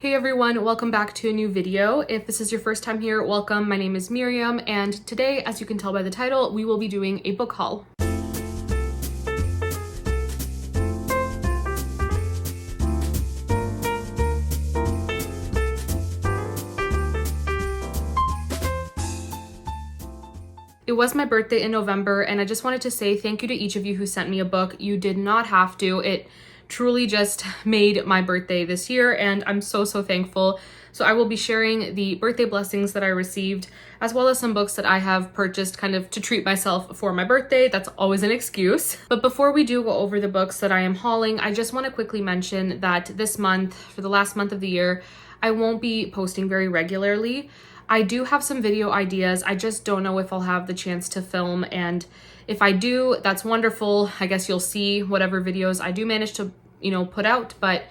Hey everyone, welcome back to a new video. If this is your first time here, welcome. My name is Miriam, and today, as you can tell by the title, we will be doing a book haul. It was my birthday in November, and I just wanted to say thank you to each of you who sent me a book. You did not have to. It truly just made my birthday this year, and I'm so thankful. So I will be sharing the birthday blessings that I received, as well as some books that I have purchased kind of to treat myself for my birthday. That's always an excuse. But before we do go over the books that I am hauling, I just want to quickly mention that this month, for the last month of the year, I won't be posting very regularly. I do have some video ideas. I just don't know if I'll have the chance to film, and if I do, that's wonderful. I guess you'll see whatever videos I do manage to, put out, but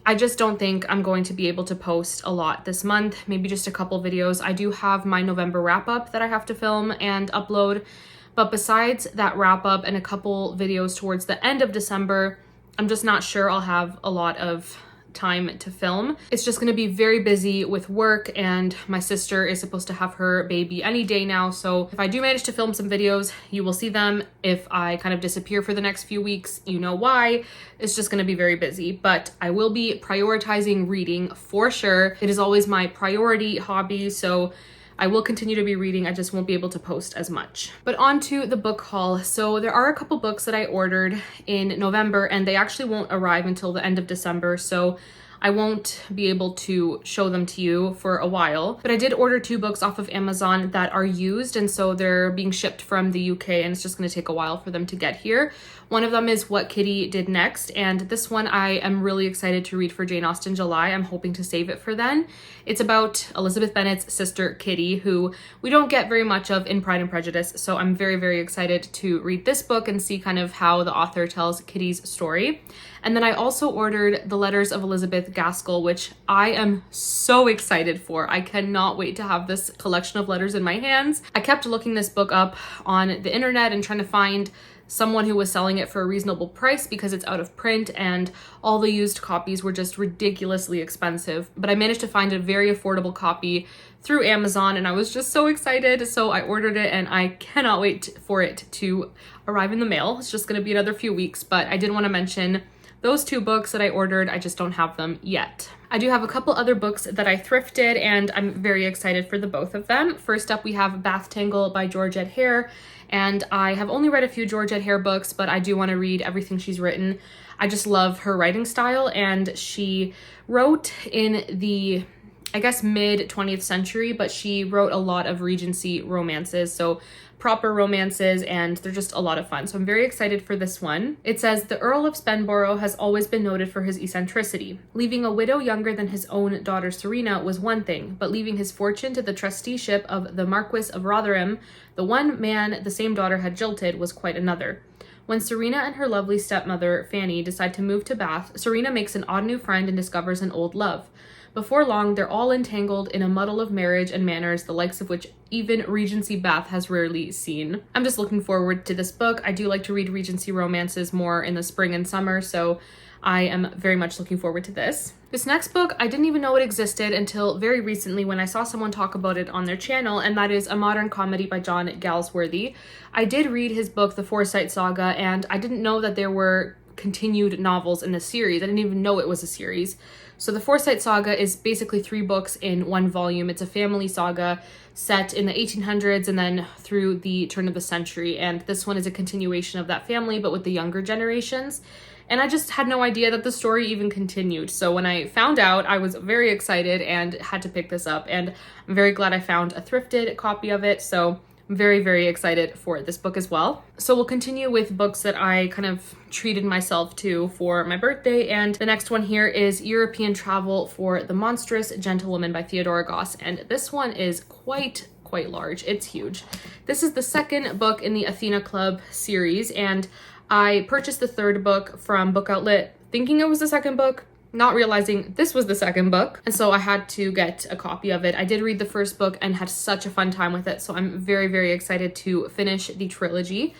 I just don't think I'm going to be able to post a lot this month, maybe just a couple videos. I do have my November wrap up that I have to film and upload, but besides that wrap up and a couple videos towards the end of December, I'm just not sure I'll have a lot of time to film. It's just going to be very busy with work, and my sister is supposed to have her baby any day now, so if I do manage to film some videos, you will see them. If I kind of disappear for the next few weeks, you know why. It's just going to be very busy, but I will be prioritizing reading for sure. It is always my priority hobby, so I will continue to be reading. I just won't be able to post as much. But on to the book haul. So there are a couple books that I ordered in November, and they actually won't arrive until the end of December, so I won't be able to show them to you for a while. But I did order 2 books off of Amazon that are used, and so they're being shipped from the UK, and it's just going to take a while for them to get here. One of them is What Kitty Did Next, and this one I am really excited to read for Jane Austen July. I'm hoping to save it for then. It's about Elizabeth Bennet's sister Kitty, who we don't get very much of in Pride and Prejudice, so I'm very excited to read this book and see kind of how the author tells Kitty's story. And then I also ordered The Letters of Elizabeth Gaskell, which I am so excited for. I cannot wait to have this collection of letters in my hands. I kept looking this book up on the internet and trying to find someone who was selling it for a reasonable price because it's out of print, and all the used copies were just ridiculously expensive. But I managed to find a very affordable copy through Amazon, and I was just so excited. So I ordered it, and I cannot wait for it to arrive in the mail. It's just going to be another few weeks, but I did want to mention those 2 books that I ordered. I just don't have them yet. I do have a couple other books that I thrifted, and I'm very excited for the both of them. First up, we have Bath Tangle by Georgette Hare, and I have only read a few Georgette Hare books, but I do want to read everything she's written. I just love her writing style, and she wrote in the, I guess, mid 20th century, but she wrote a lot of Regency romances, so proper romances, and they're just a lot of fun. So I'm very excited for this one. It says, the Earl of Spenborough has always been noted for his eccentricity. Leaving a widow younger than his own daughter Serena was one thing, but leaving his fortune to the trusteeship of the Marquis of Rotherham, the one man the same daughter had jilted, was quite another. When Serena and her lovely stepmother, Fanny, decide to move to Bath, Serena makes an odd new friend and discovers an old love. Before long, they're all entangled in a muddle of marriage and manners, the likes of which even Regency Bath has rarely seen. I'm just looking forward to this book. I do like to read Regency romances more in the spring and summer, so I am very much looking forward to this. This next book, I didn't even know it existed until very recently when I saw someone talk about it on their channel, and that is A Modern Comedy by John Galsworthy. I did read his book, The Forsyte Saga, and I didn't know that there were continued novels in the series. I didn't even know it was a series. So the Forsyte Saga is basically 3 books in one volume. It's a family saga set in the 1800s and then through the turn of the century. And this one is a continuation of that family, but with the younger generations. And I just had no idea that the story even continued. So when I found out, I was very excited and had to pick this up. And I'm very glad I found a thrifted copy of it. So I'm very excited for this book as well. So we'll continue with books that I kind of treated myself to for my birthday, and the next one here is European Travel for the Monstrous Gentlewoman by Theodora Goss, and this one is quite large. It's huge. This is the second book in the Athena Club series, and I purchased the 3rd book from Book Outlet thinking it was the 2nd book, not realizing this was the 2nd book, and so I had to get a copy of it. I did read the 1st book and had such a fun time with it, so I'm very excited to finish the trilogy.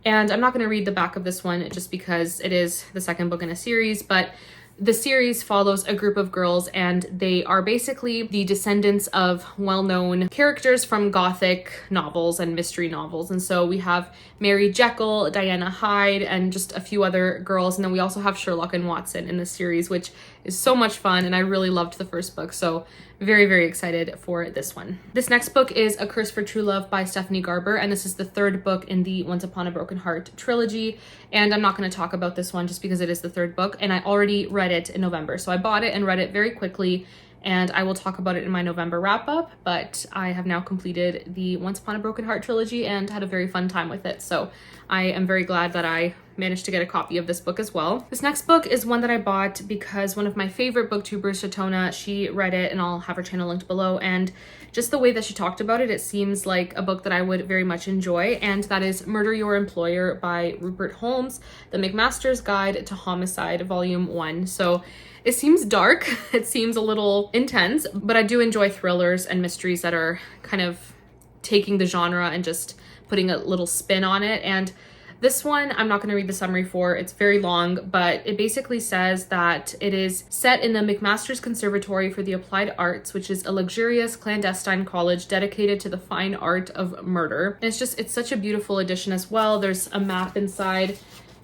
And I'm not going to read the back of this one just because it is the 2nd book in a series, but The series follows a group of girls, and they are basically the descendants of well-known characters from Gothic novels and mystery novels. And so we have Mary Jekyll, Diana Hyde, and just a few other girls. And then we also have Sherlock and Watson in the series, which is so much fun. And I really loved the first book. So very, very excited for this one. This next book is A Curse for True Love by Stephanie Garber. And this is the third book in the Once Upon a Broken Heart trilogy. And I'm not going to talk about this one just because it is the third book. And I already read it in November. So I bought it and read it very quickly. And I will talk about it in my November wrap up, but I have now completed the Once Upon a Broken Heart trilogy and had a very fun time with it. So I am very glad that I managed to get a copy of this book as well. This next book is one that I bought because one of my favorite booktubers, Shatona, she read it, and I'll have her channel linked below. And just the way that she talked about it, it seems like a book that I would very much enjoy. And that is Murder Your Employer by Rupert Holmes, The McMaster's Guide to Homicide, Volume 1. So it seems dark, it seems a little intense, but I do enjoy thrillers and mysteries that are kind of taking the genre and just putting a little spin on it. And this one, I'm not going to read the summary for, it's very long, but it basically says that it is set in the McMaster's Conservatory for the Applied Arts, which is a luxurious clandestine college dedicated to the fine art of murder. And it's such a beautiful edition as well. There's a map inside.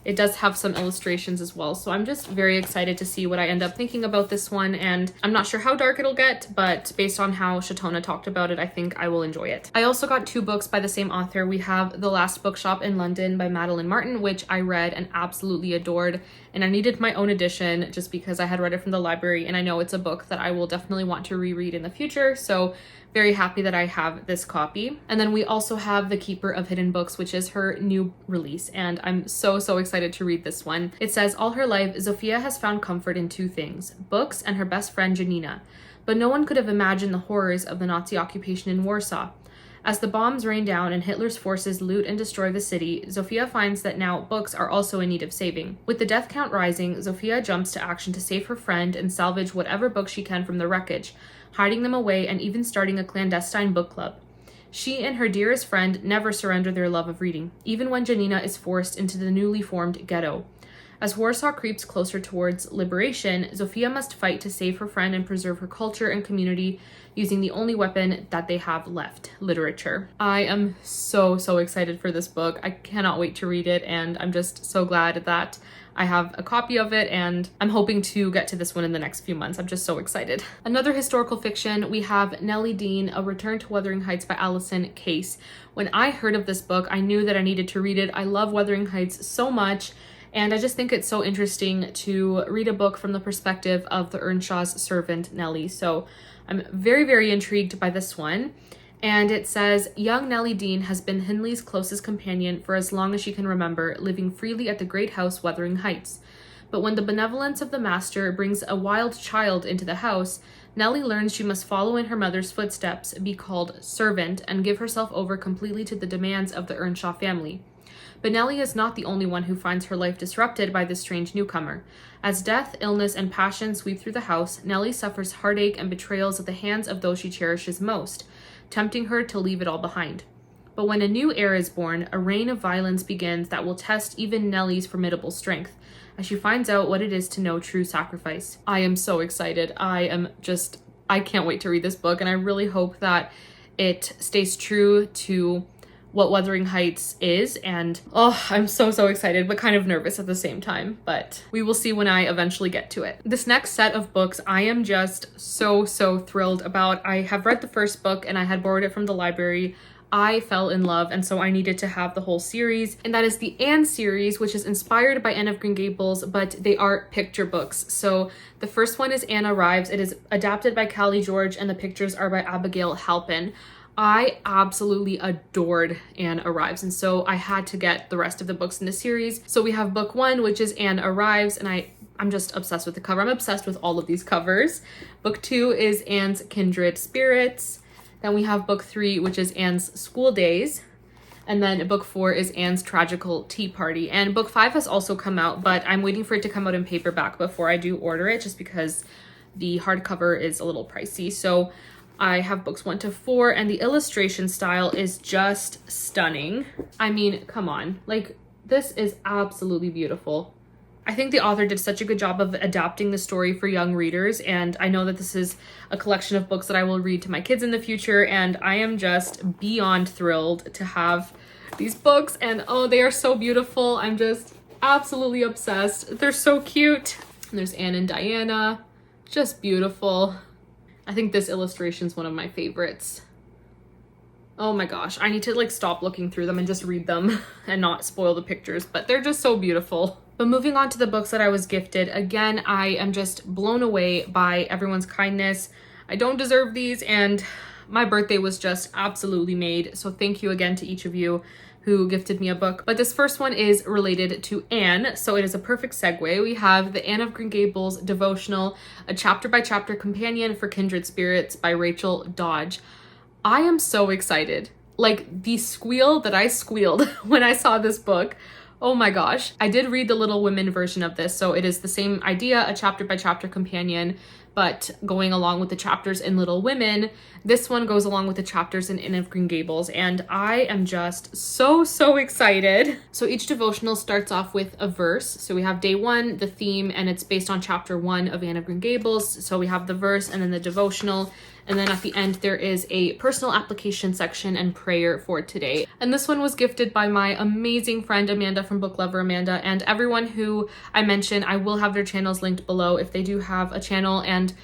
It does have some illustrations as well. So I'm just very excited to see what I end up thinking about this one. And I'm not sure how dark it'll get, but based on how Shatona talked about it, I think I will enjoy it. I also got 2 books by the same author. We have The Last Bookshop in London by Madeline Martin, which I read and absolutely adored. And I needed my own edition just because I had read it from the library. And I know it's a book that I will definitely want to reread in the future. So very happy that I have this copy. And then we also have The Keeper of Hidden Books, which is her new release. And I'm so excited to read this one. It says, all her life, Zofia has found comfort in 2 things, books and her best friend Janina. But no one could have imagined the horrors of the Nazi occupation in Warsaw. As the bombs rain down and Hitler's forces loot and destroy the city, Zofia finds that now books are also in need of saving. With the death count rising, Zofia jumps to action to save her friend and salvage whatever books she can from the wreckage, hiding them away and even starting a clandestine book club. She and her dearest friend never surrender their love of reading, even when Janina is forced into the newly formed ghetto. As Warsaw creeps closer towards liberation, Zofia must fight to save her friend and preserve her culture and community using the only weapon that they have left, literature. I am so excited for this book. I cannot wait to read it, and I'm just so glad that I have a copy of it, and I'm hoping to get to this one in the next few months. I'm just so excited. Another historical fiction, we have Nellie Dean, A Return to Wuthering Heights by Alison Case. When I heard of this book, I knew that I needed to read it. I love Wuthering Heights so much, and I just think it's so interesting to read a book from the perspective of the Earnshaw's servant, Nellie. So I'm very intrigued by this one. And it says, young Nellie Dean has been Hindley's closest companion for as long as she can remember, living freely at the great house Wuthering Heights. But when the benevolence of the master brings a wild child into the house, Nellie learns she must follow in her mother's footsteps, be called servant, and give herself over completely to the demands of the Earnshaw family. But Nellie is not the only one who finds her life disrupted by this strange newcomer. As death, illness, and passion sweep through the house, Nellie suffers heartache and betrayals at the hands of those she cherishes most, tempting her to leave it all behind. But when a new heir is born, a reign of violence begins that will test even Nellie's formidable strength, as she finds out what it is to know true sacrifice. I am so excited. I can't wait to read this book, and I really hope that it stays true to what Wuthering Heights is, and I'm so excited, but kind of nervous at the same time, but we will see when I eventually get to it. This next set of books I am just so thrilled about. I have read the first book and I had borrowed it from the library. I fell in love, and so I needed to have the whole series, and that is the Anne series, which is inspired by Anne of Green Gables, but they are picture books. So the first one is Anne Arrives. It is adapted by Callie George, and the pictures are by Abigail Halpin. I absolutely adored Anne Arrives, and so I had to get the rest of the books in the series. So we have book 1, which is Anne Arrives, and I'm just obsessed with the cover. I'm obsessed with all of these covers. Book 2 is Anne's Kindred Spirits. Then we have book 3, which is Anne's School Days. And then book 4 is Anne's Tragical Tea Party. And book 5 has also come out, but I'm waiting for it to come out in paperback before I do order it, just because the hardcover is a little pricey. So I have books 1 to 4, and the illustration style is just stunning. I mean, come on. Like, this is absolutely beautiful. I think the author did such a good job of adapting the story for young readers, and I know that this is a collection of books that I will read to my kids in the future, and I am just beyond thrilled to have these books, and oh, they are so beautiful. I'm just absolutely obsessed. They're so cute. And there's Anne and Diana, just beautiful. I think this illustration is one of my favorites. Oh my gosh, I need to like stop looking through them and just read them and not spoil the pictures, but they're just so beautiful. But moving on to the books that I was gifted, again, I am just blown away by everyone's kindness. I don't deserve these, and my birthday was just absolutely made. So thank you again to each of you who gifted me a book. But this first one is related to Anne, so it is a perfect segue. We have the Anne of Green Gables devotional, a chapter by chapter companion for kindred spirits by Rachel Dodge. I am so excited. Like the squeal that I squealed when I saw this book. Oh my gosh. I did read the Little Women version of this, so it is the same idea, a chapter by chapter companion, but going along with the chapters in Little Women, this one goes along with the chapters in Anne of Green Gables, and I am just so excited. So each devotional starts off with a verse. So we have day 1, the theme, and it's based on chapter 1 of Anne of Green Gables. So we have the verse and then the devotional. And then at the end, there is a personal application section and prayer for today. And this one was gifted by my amazing friend, Amanda from Book Lover Amanda. And everyone who I mentioned, I will have their channels linked below if they do have a channel. And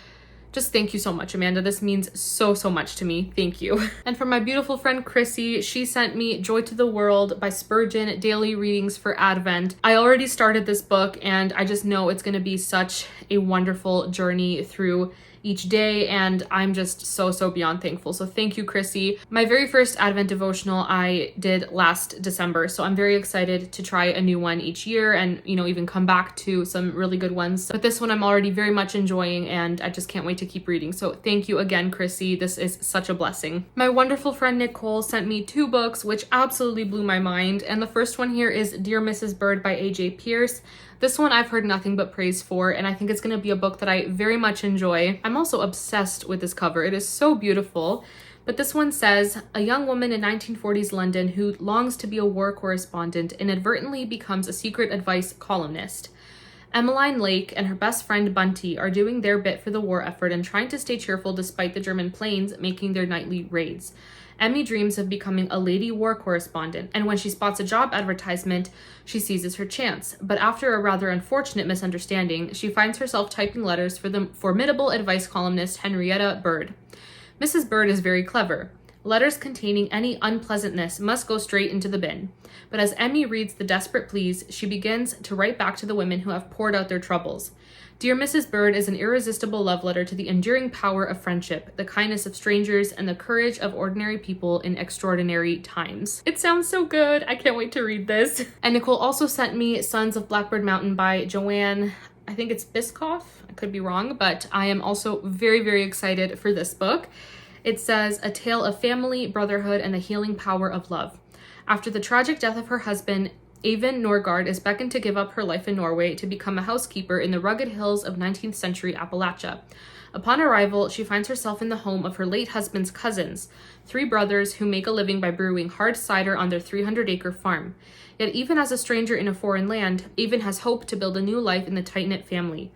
just thank you so much, Amanda. This means so much to me. Thank you. And from my beautiful friend, Chrissy, she sent me Joy to the World by Spurgeon, Daily Readings for Advent. I already started this book, and I just know it's going to be such a wonderful journey through each day, and I'm just so beyond thankful. So thank you, Chrissy. My very first Advent devotional I did last December, so I'm very excited to try a new one each year and, you know, even come back to some really good ones. But this one I'm already very much enjoying, and I just can't wait to keep reading. So thank you again, Chrissy. This is such a blessing. My wonderful friend Nicole sent me 2 books, which absolutely blew my mind. And the first one here is Dear Mrs. Bird by A.J. Pierce. This one I've heard nothing but praise for, and I think it's going to be a book that I very much enjoy. I'm also obsessed with this cover. It is so beautiful. But this one says, a young woman in 1940s London who longs to be a war correspondent inadvertently becomes a secret advice columnist. Emmeline Lake and her best friend Bunty are doing their bit for the war effort and trying to stay cheerful despite the German planes making their nightly raids. Emmy dreams of becoming a lady war correspondent, and when she spots a job advertisement, she seizes her chance. But after a rather unfortunate misunderstanding, she finds herself typing letters for the formidable advice columnist Henrietta Bird. Mrs. Bird is very clever. Letters containing any unpleasantness must go straight into the bin. But as Emmy reads the desperate pleas, she begins to write back to the women who have poured out their troubles. Dear Mrs. Bird is an irresistible love letter to the enduring power of friendship, the kindness of strangers, and the courage of ordinary people in extraordinary times. It sounds so good. I can't wait to read this. And Nicole also sent me Sons of Blackbird Mountain by Joanne, I think it's Biscoff. I could be wrong, but I am also very excited for this book. It says, a tale of family, brotherhood, and the healing power of love. After the tragic death of her husband, Avon Norgard is beckoned to give up her life in Norway to become a housekeeper in the rugged hills of 19th century Appalachia. Upon arrival, she finds herself in the home of her late husband's cousins, 3 brothers who make a living by brewing hard cider on their 300-acre farm. Yet even as a stranger in a foreign land, Avon has hope to build a new life in the tight-knit family.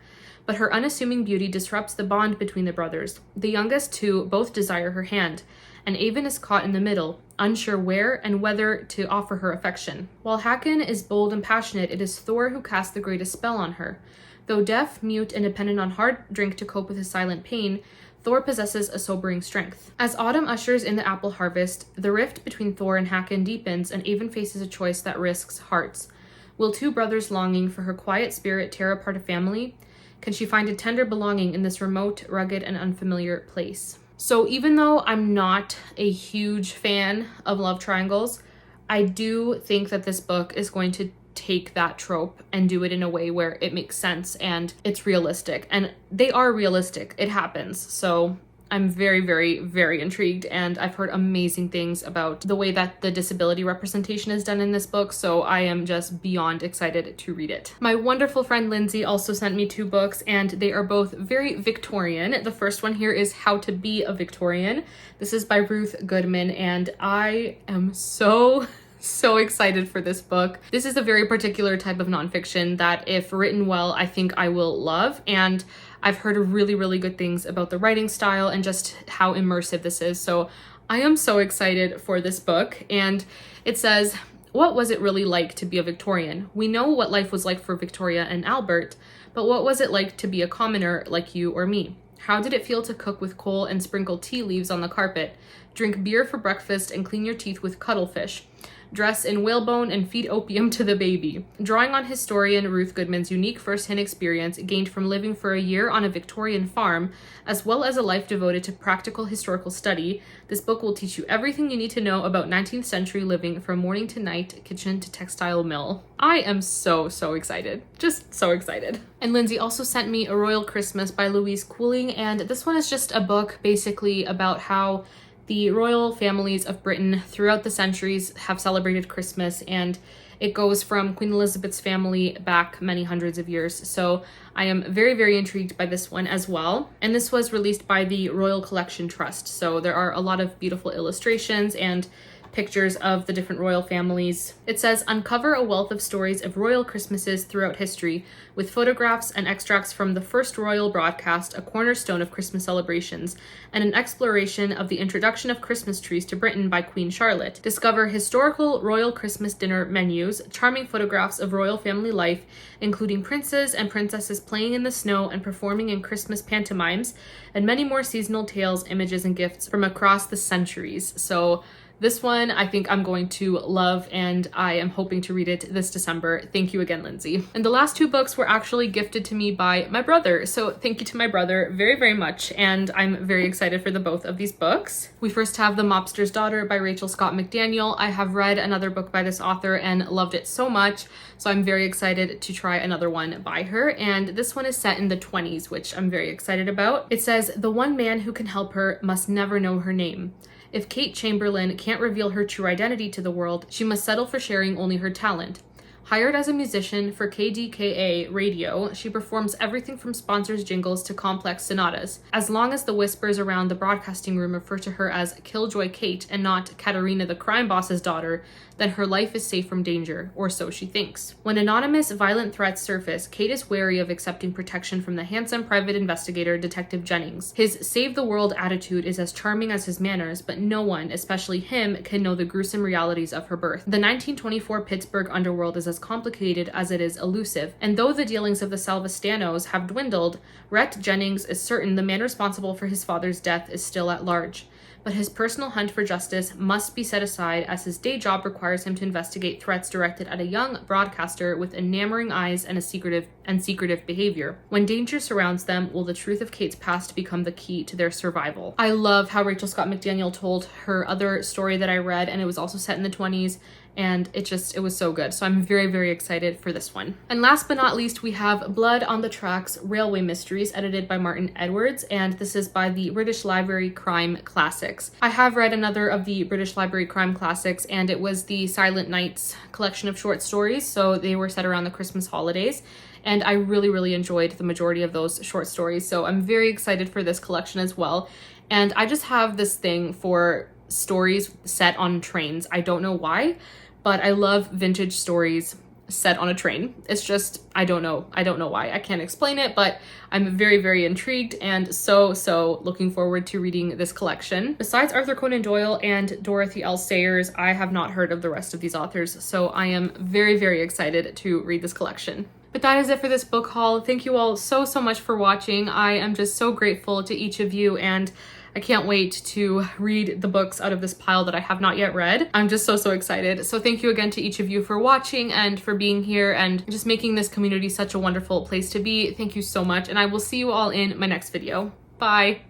But her unassuming beauty disrupts the bond between the brothers. The youngest 2 both desire her hand, and Avon is caught in the middle, unsure where and whether to offer her affection. While Hakon is bold and passionate, it is Thor who casts the greatest spell on her. Though deaf, mute, and dependent on hard drink to cope with his silent pain, Thor possesses a sobering strength. As autumn ushers in the apple harvest, the rift between Thor and Hakon deepens, and Avon faces a choice that risks hearts. Will 2 brothers longing for her quiet spirit tear apart a family? Can she find a tender belonging in this remote, rugged, and unfamiliar place? So even though I'm not a huge fan of love triangles, I do think that this book is going to take that trope and do it in a way where it makes sense and it's realistic. And they are realistic. It happens. So I'm very intrigued, and I've heard amazing things about the way that the disability representation is done in this book, so I am just beyond excited to read it. My wonderful friend Lindsay also sent me 2 books, and they are both very Victorian. The first one here is How to Be a Victorian. This is by Ruth Goodman, and I am so so excited for this book. This is a very particular type of nonfiction that, if written well, I think I will love. And I've heard really, really good things about the writing style and just how immersive this is. So I am so excited for this book. And it says, what was it really like to be a Victorian? We know what life was like for Victoria and Albert, but what was it like to be a commoner like you or me? How did it feel to cook with coal and sprinkle tea leaves on the carpet, drink beer for breakfast and clean your teeth with cuttlefish, dress in whalebone and feed opium to the baby? Drawing on historian Ruth Goodman's unique first-hand experience gained from living for a year on a Victorian farm, as well as a life devoted to practical historical study, this book will teach you everything you need to know about 19th century living from morning to night, kitchen to textile mill. I am so excited. Just so excited. And Lindsay also sent me A Royal Christmas by Louise Cooling, and this one is just a book basically about how the royal families of Britain throughout the centuries have celebrated Christmas, and it goes from Queen Elizabeth's family back many hundreds of years. So I am very intrigued by this one as well. And this was released by the Royal Collection Trust. So there are a lot of beautiful illustrations and pictures of the different royal families. It says, uncover a wealth of stories of royal Christmases throughout history, with photographs and extracts from the first royal broadcast, a cornerstone of Christmas celebrations, and an exploration of the introduction of Christmas trees to Britain by Queen Charlotte. Discover historical royal Christmas dinner menus, charming photographs of royal family life, including princes and princesses playing in the snow and performing in Christmas pantomimes, and many more seasonal tales, images, and gifts from across the centuries. So this one I think I'm going to love, and I am hoping to read it this December. Thank you again, Lindsay. And the last two books were actually gifted to me by my brother. So thank you to my brother very much. And I'm very excited for the both of these books. We first have The Mobster's Daughter by Rachel Scott McDaniel. I have read another book by this author and loved it so much. So I'm very excited to try another one by her. And this one is set in the 20s, which I'm very excited about. It says, the one man who can help her must never know her name. If Kate Chamberlain can't reveal her true identity to the world, she must settle for sharing only her talent. Hired as a musician for KDKA radio, she performs everything from sponsors' jingles to complex sonatas. As long as the whispers around the broadcasting room refer to her as Killjoy Kate and not Katerina the crime boss's daughter, then her life is safe from danger, or so she thinks. When anonymous, violent threats surface, Kate is wary of accepting protection from the handsome private investigator, Detective Jennings. His save-the-world attitude is as charming as his manners, but no one, especially him, can know the gruesome realities of her birth. The 1924 Pittsburgh underworld is as complicated as it is elusive, and though the dealings of the Salvastanos have dwindled, Rhett Jennings is certain the man responsible for his father's death is still at large. But his personal hunt for justice must be set aside, as his day job requires him to investigate threats directed at a young broadcaster with enamoring eyes and secretive behavior. When danger surrounds them, will the truth of Kate's past become the key to their survival? I love how Rachel Scott McDaniel told her other story that I read, and it was also set in the 20s. And it was so good. So I'm very excited for this one. And last but not least, we have Blood on the Tracks, Railway Mysteries, edited by Martin Edwards. And this is by the British Library Crime Classics. I have read another of the British Library Crime Classics, and it was the Silent Nights collection of short stories. So they were set around the Christmas holidays. And I really enjoyed the majority of those short stories. So I'm very excited for this collection as well. And I just have this thing for stories set on trains. I don't know why, but I love vintage stories set on a train. It's just, I don't know why. I can't explain it, but I'm very intrigued and so looking forward to reading this collection. Besides Arthur Conan Doyle and Dorothy L. Sayers, I have not heard of the rest of these authors, so I am very excited to read this collection. But that is it for this book haul. Thank you all so much for watching. I am just so grateful to each of you, and I can't wait to read the books out of this pile that I have not yet read. I'm just so excited. So thank you again to each of you for watching and for being here and just making this community such a wonderful place to be. Thank you so much, and I will see you all in my next video. Bye.